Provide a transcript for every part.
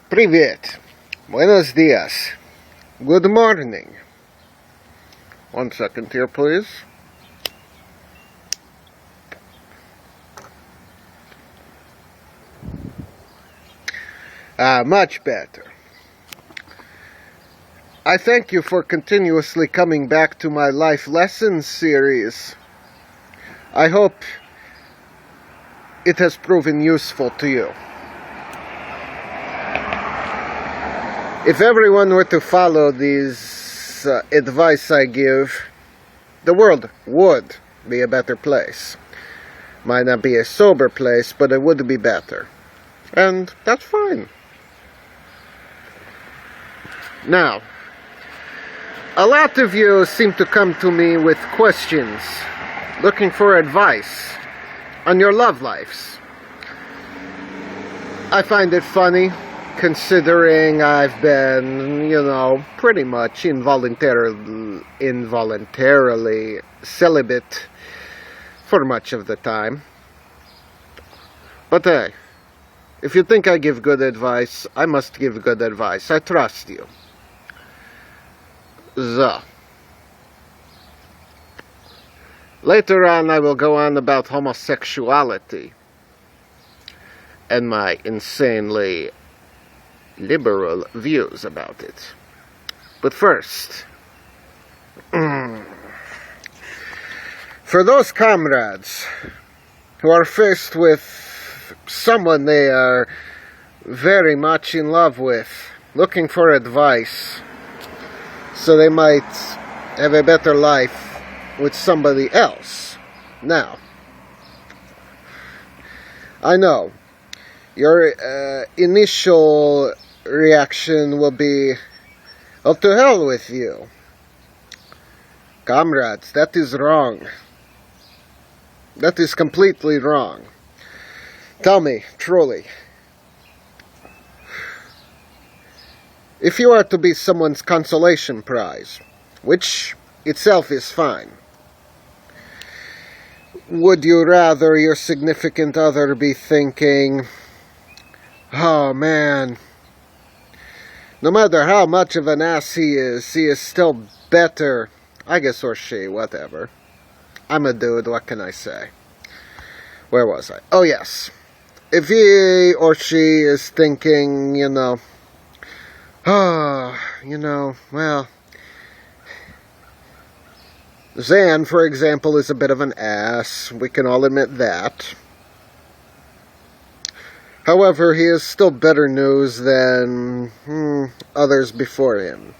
Привет. Buenos dias. Good morning. 1 second here, please. Much better. I thank you for continuously coming back to my life lessons series. I hope it has proven useful to you. If everyone were to follow these advice I give, the world would be a better place. Might not be a sober place, but it would be better. And that's fine. Now, a lot of you seem to come to me with questions, looking for advice on your love lives. I find it funny, considering I've been, pretty much involuntarily celibate for much of the time. But hey, if you think I give good advice, I must give good advice. I trust you. So, later on I will go on about homosexuality and my insanely liberal views about it. But first, for those comrades who are faced with someone they are very much in love with, looking for advice so they might have a better life with somebody else. Now, I know your initial reaction will be, oh, to hell with you. Comrades, that is wrong. That is completely wrong. Tell me, truly, if you are to be someone's consolation prize, which itself is fine, would you rather your significant other be thinking, oh man, no matter how much of an ass he is still better, I guess, or she, whatever. I'm a dude, what can I say? Where was I? Oh yes. If he or she is thinking, well, Zan, for example, is a bit of an ass. We can all admit that. However, he is still better news than others before him.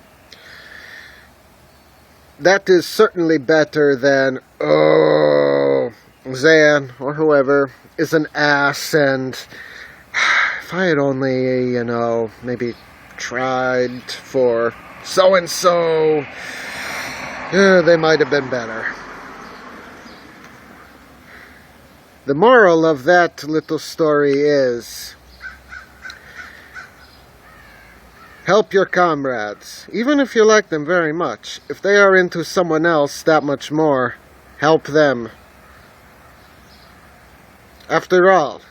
That is certainly better than, oh, Zan, or whoever, is an ass, and if I had only, maybe tried for so-and-so, they might have been better. The moral of that little story is, help your comrades, even if you like them very much. If they are into someone else that much more, help them. After all,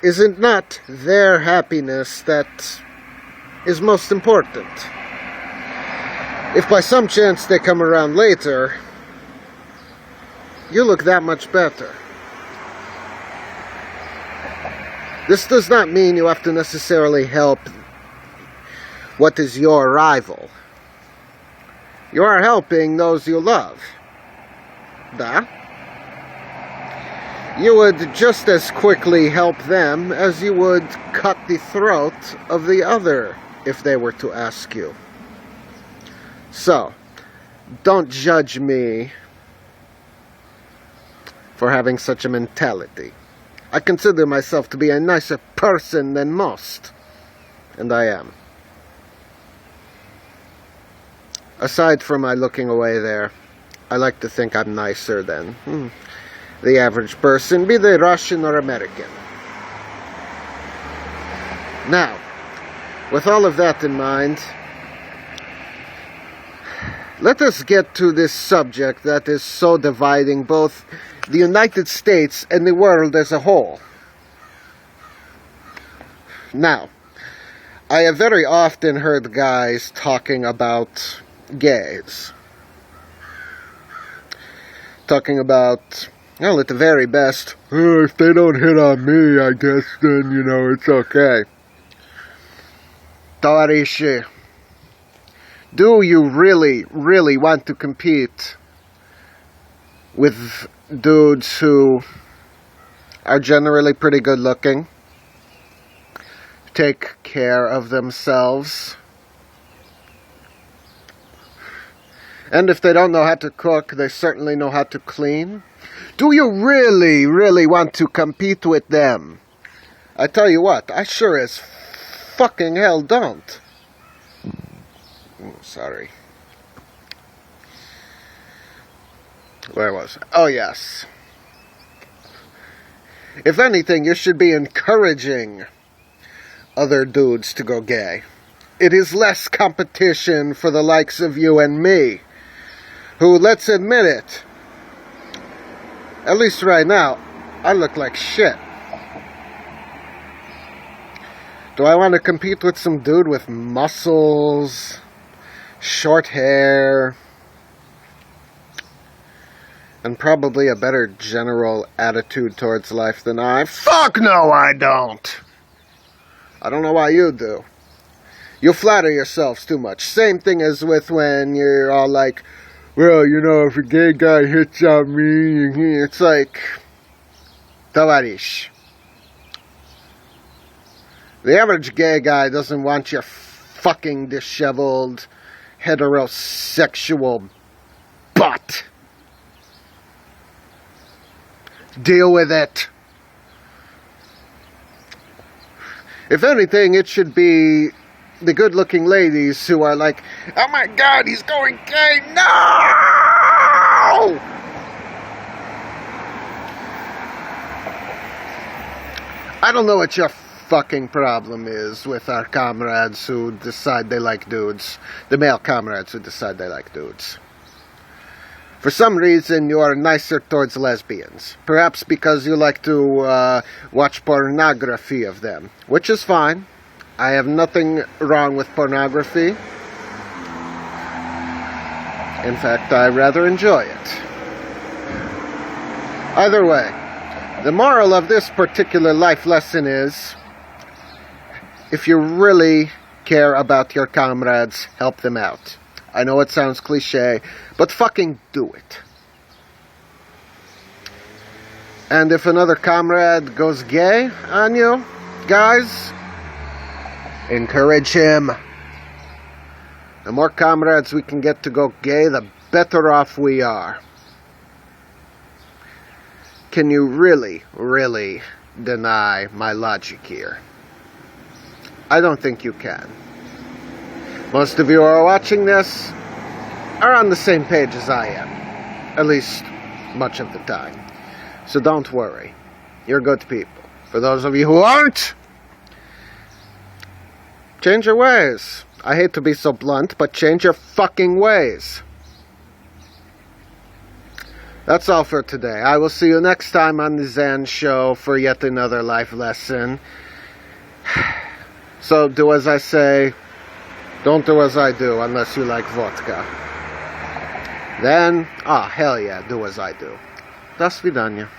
is it not their happiness that is most important? If by some chance they come around later, you look that much better. This does not mean you have to necessarily help what is your rival. You are helping those you love. Da? You would just as quickly help them as you would cut the throat of the other if they were to ask you. So, don't judge me for having such a mentality. I consider myself to be a nicer person than most, and I am. Aside from my looking away there, I like to think I'm nicer than the average person, be they Russian or American. Now, with all of that in mind, let us get to this subject that is so dividing both the United States and the world as a whole. Now, I have very often heard guys talking about gays. Talking about, well, at the very best, oh, if they don't hit on me, I guess then, it's okay. Tavarishi, do you really, really want to compete with dudes who are generally pretty good looking, take care of themselves, and if they don't know how to cook, they certainly know how to clean? Do you really, really want to compete with them? I tell you what, I sure as fucking hell don't. Oh, sorry. Where was I? Oh, yes. If anything, you should be encouraging other dudes to go gay. It is less competition for the likes of you and me, who, let's admit it, at least right now, I look like shit. Do I want to compete with some dude with muscles, short hair, and probably a better general attitude towards life than I? Fuck no, I don't! I don't know why you do. You flatter yourselves too much. Same thing as with when you're all like, well, if a gay guy hits on me, it's like, tavarish. The average gay guy doesn't want your fucking disheveled, heterosexual butt. Deal with it. If anything, it should be the good-looking ladies who are like, oh my god, he's going gay, no! I don't know what your fucking problem is with our comrades who decide they like dudes. The male comrades who decide they like dudes. For some reason, you are nicer towards lesbians. Perhaps because you like to watch pornography of them, which is fine. I have nothing wrong with pornography. In fact, I rather enjoy it. Either way, the moral of this particular life lesson is, if you really care about your comrades, help them out. I know it sounds cliche, but fucking do it. And if another comrade goes gay on you, guys, encourage him. The more comrades we can get to go gay, the better off we are. Can you really, really deny my logic here? I don't think you can. Most of you who are watching this are on the same page as I am. At least, much of the time. So don't worry. You're good people. For those of you who aren't, change your ways. I hate to be so blunt, but change your fucking ways. That's all for today. I will see you next time on the Zen Show for yet another life lesson. So do as I say, don't do as I do, unless you like vodka. Then, hell yeah, do as I do. До свидания.